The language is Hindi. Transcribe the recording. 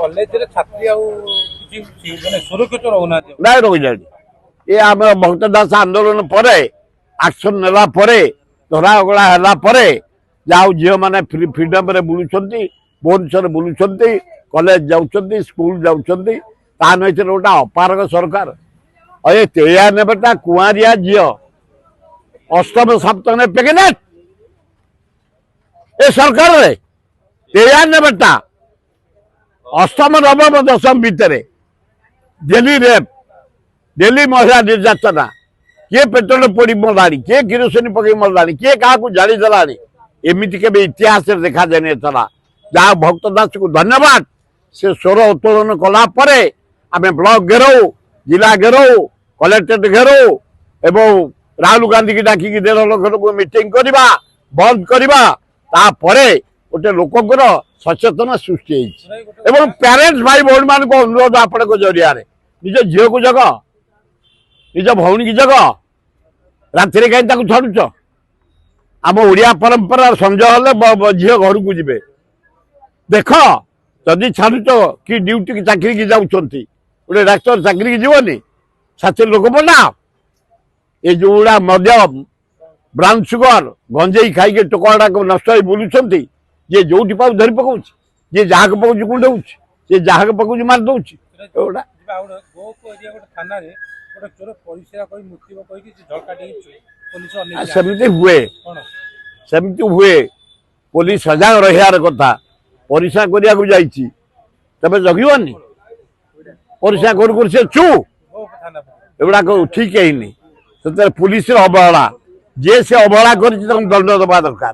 कॉलेज रे छात्री आउ किछि माने सुरक्षित रहउना नहीं रही ये आम भक्त दास आंदोलन पर एक्शन नेला परे धरा गला हैला परे जाऊ झील मैंने फ्रीडम रे बुलुछंती भुवनेश्वर बुलुछंती कॉलेज जाउछंती स्कूल जाउछंती ता नैसे गोटा अपारक सरकार अये तेया ने बेटा कुआरिया झील अष्टम सप्तम प्रेगनेंट ए सरकार रे तेया ने बेटा अष्टम नवम दशम भितर डेली रेप डेली महिला निर्यातना किए पेट्रोल पोड़ी मरला किए किरोसिन पकई मरला किए क्या जाणीदेला एमती के इतिहास देखा जाए जहाँ भक्त दास को धन्यवाद से स्वर उत्तोलन कलापर आम ब्लॉक घेराऊ जिला घेराऊ कलेक्टेट घेराऊ एवं राहुल गांधी की डाक 1.5 लाख लोक मीटिंग करवा बंद करवा गोटे लोकर सचेतन सृष्टि एवं पेरेंट्स भाई भौणी मान अनुरोध आपण जरिया निज झील को जग निज भौणी की जग राति कहीं छाड़ुच आम ओडिया परंपरा संजय हेले झील घर को जी देख जदि छाड़ुच कि ड्यूटी की चाकरी की जाऊँ गोटे डाक्तर चाकरी की जीवनी साथी लोक बना ये जोड़ा मद्य ब्राउन सुगर गंजेई खाई टोकड़ा नष्ट हो बुलूं जे जो धरी पकाऊ जे जहाँ पकाऊ कुंडे जे जहाँ पकाऊ मार दौर सेमती हुए पुलिस सजाग रहार कथा परिसा करने जाइए तबे जगनी परिसा कर से चू एगुड़ाक ठीक है पुलिस अवहेला जे से अवहेला कर दंड दबा दरकार।